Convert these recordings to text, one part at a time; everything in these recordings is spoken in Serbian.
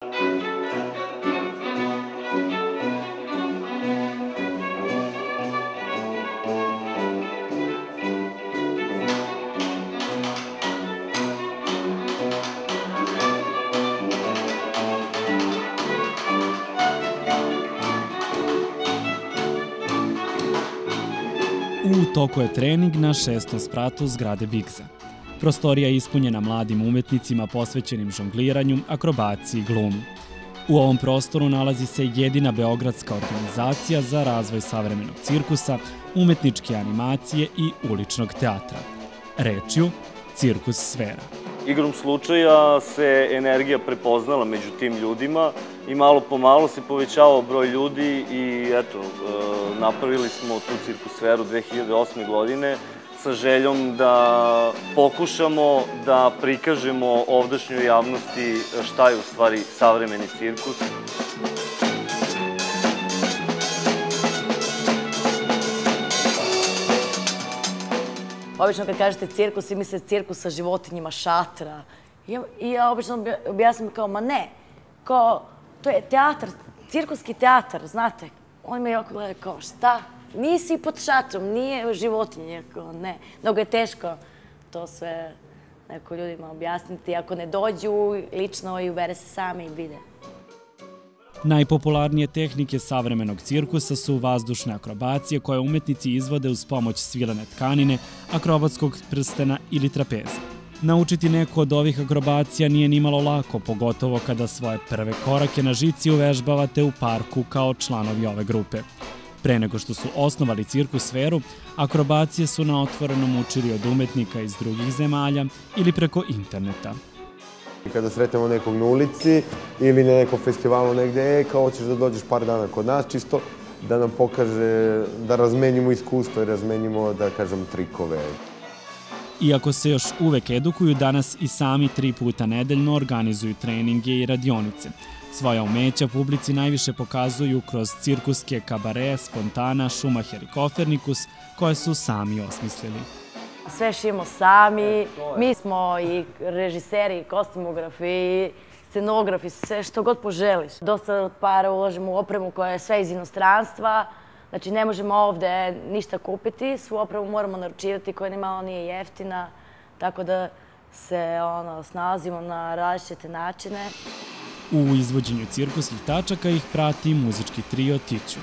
U toku je trening na 6. spratu zgrade Bigza. Prostorija je ispunjena mladim umetnicima posvećenim žongliranju, akrobaciji i glumi. U ovom prostoru nalazi se jedina beogradska organizacija za razvoj savremenog cirkusa, umetničke animacije i uličnog teatra. Rečju, Cirkus Sfera. Igrom slučaja se energija prepoznala među tim ljudima i malo po malo se povećavao broj ljudi i eto, napravili smo tu Cirkus Sferu 2008. godine sa željom da pokušamo da prikažemo ovdašnjoj javnosti šta je u stvari savremeni cirkus. Obično kad kažete cirkus, svi misle cirkus sa životinjima, šatra. I ja obično objasnim kao, ma ne, kao, to je teatar, cirkuski teatar, znate. Oni me jako gledaju kao, šta? Nisi pod šatrom, nije životinje, kao ne. Mnogo je teško to sve neko ljudima objasniti. Ako ne dođu lično i uvere se sami i vide. Najpopularnije tehnike savremenog cirkusa su vazdušne akrobacije koje umetnici izvode uz pomoć svilene tkanine, akrobatskog prstena ili trapeza. Naučiti neku od ovih akrobacija nije nimalo lako, pogotovo kada svoje prve korake na žici uvežbavate u parku kao članovi ove grupe. Pre nego što su osnovali Cirkus Sferu, akrobacije su na otvorenom učili od umetnika iz drugih zemalja ili preko interneta. Kada sretemo nekog na ulici ili na nekom festivalu negde, kao hoćeš da dođeš par dana kod nas, čisto da nam pokaže, da razmenimo iskustvo i razmenimo, da kažem, trikove. Iako se još uvek edukuju, danas i sami 3 puta nedeljno organizuju treninge i radionice. Svoja umeća publici najviše pokazuju kroz cirkuske kabare, Spontana, Schumacher i Kopernikus, koje su sami osmislili. Sve šijemo sami, mi smo i režiseri, i kostimografi, scenografi, sve što god poželiš. Dosta para uložimo u opremu koja je sve iz inostranstva, znači ne možemo ovde ništa kupiti, svu opremu moramo naručivati koja nimalo nije jeftina, tako da se snalazimo na različite načine. U izvođenju cirkuskih tačaka ih prati muzički trio Tiću.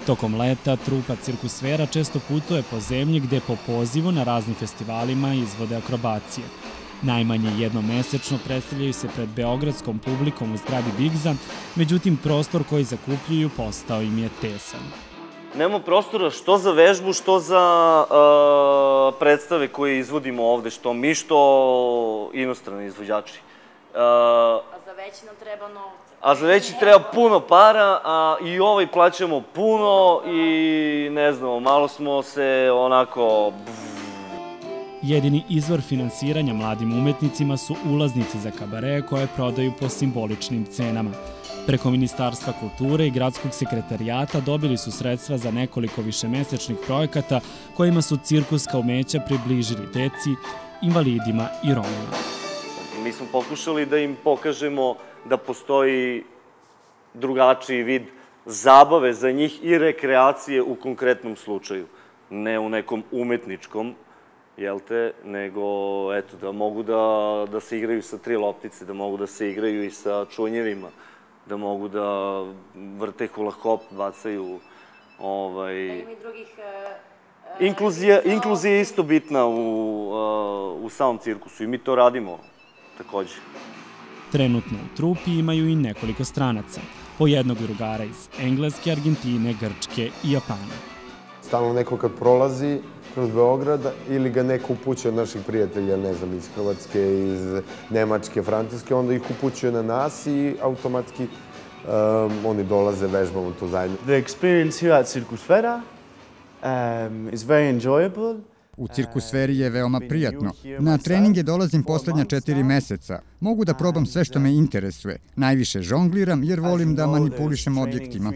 Tokom leta trupa Cirkus Sfera često putuje po zemlji gde po pozivu na raznim festivalima izvode akrobacije. Najmanje jednom mesečno predstavljaju se pred beogradskom publikom u zgradi Bigza, međutim prostor koji zakupljuju postao im je tesan. Nemamo prostora što za vežbu, što za predstave koje izvodimo ovde, što mi, što inostrani izvođači. A za veći nam treba novca. A za veći treba puno para, a i ovaj plaćamo puno i ne znamo, malo smo se onako... Jedini izvor finansiranja mladim umetnicima su ulaznice za kabare koje prodaju po simboličnim cenama. Preko Ministarstva kulture i Gradskog sekretarijata dobili su sredstva za nekoliko višemesečnih projekata kojima su cirkuska umeća približili deci, invalidima i Romima. Mi smo pokušali da im pokažemo da postoji drugačiji vid zabave za njih i rekreacije u konkretnom slučaju. Ne u nekom umetničkom, jel te, nego eto, da mogu da se igraju sa 3 loptice, da mogu da se igraju i sa čunjevima, da mogu da vrte hula hop, bacaju... Da ima i drugih... Inkluzija je isto bitna u samom cirkusu i mi to radimo takođe. Trenutno u trupi imaju i nekoliko stranaca, po jednog drugara iz Engleske, Argentine, Grčke i Japana. Stalno neko kad prolazi kroz Beograd ili ga neko upućuje od naših prijatelja, ne znam, iz Hrvatske, iz Nemačke, Francuske, onda ih upućuje na nas i automatski oni dolaze, vežbamo to zajedno. The experience here at Cirkus Sfera is very enjoyable. U Cirkus Sferi je veoma prijatno. Na treninge dolazim poslednja 4 meseca. Mogu da probam sve što me interesuje. Najviše žongliram jer volim da manipulišem objektima.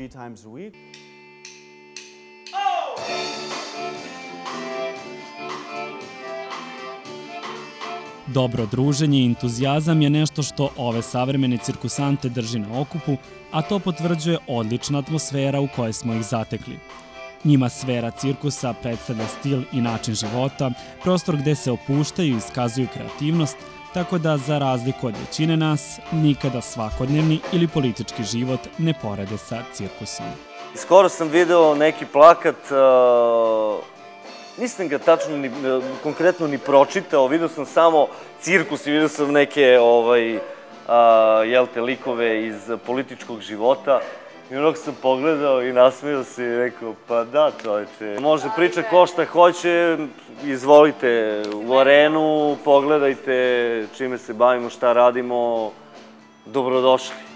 Dobro druženje i entuzijazam je nešto što ove savremene cirkusante drži na okupu, a to potvrđuje odlična atmosfera u kojoj smo ih zatekli. Njima sfera cirkusa predstavlja stil i način života, prostor gde se opuštaju i iskazuju kreativnost, tako da, za razliku od većine nas, nikada svakodnevni ili politički život ne porede sa cirkusom. Skoro sam video neki plakat, nisam ga tačno konkretno ni pročitao, vidio sam samo cirkus i vidio sam neke likove iz političkog života. I onog sam pogledao i nasmijao se i rekao, pa da, čoveče. Može priča ko šta hoće, izvolite u arenu, pogledajte čime se bavimo, šta radimo, dobrodošli.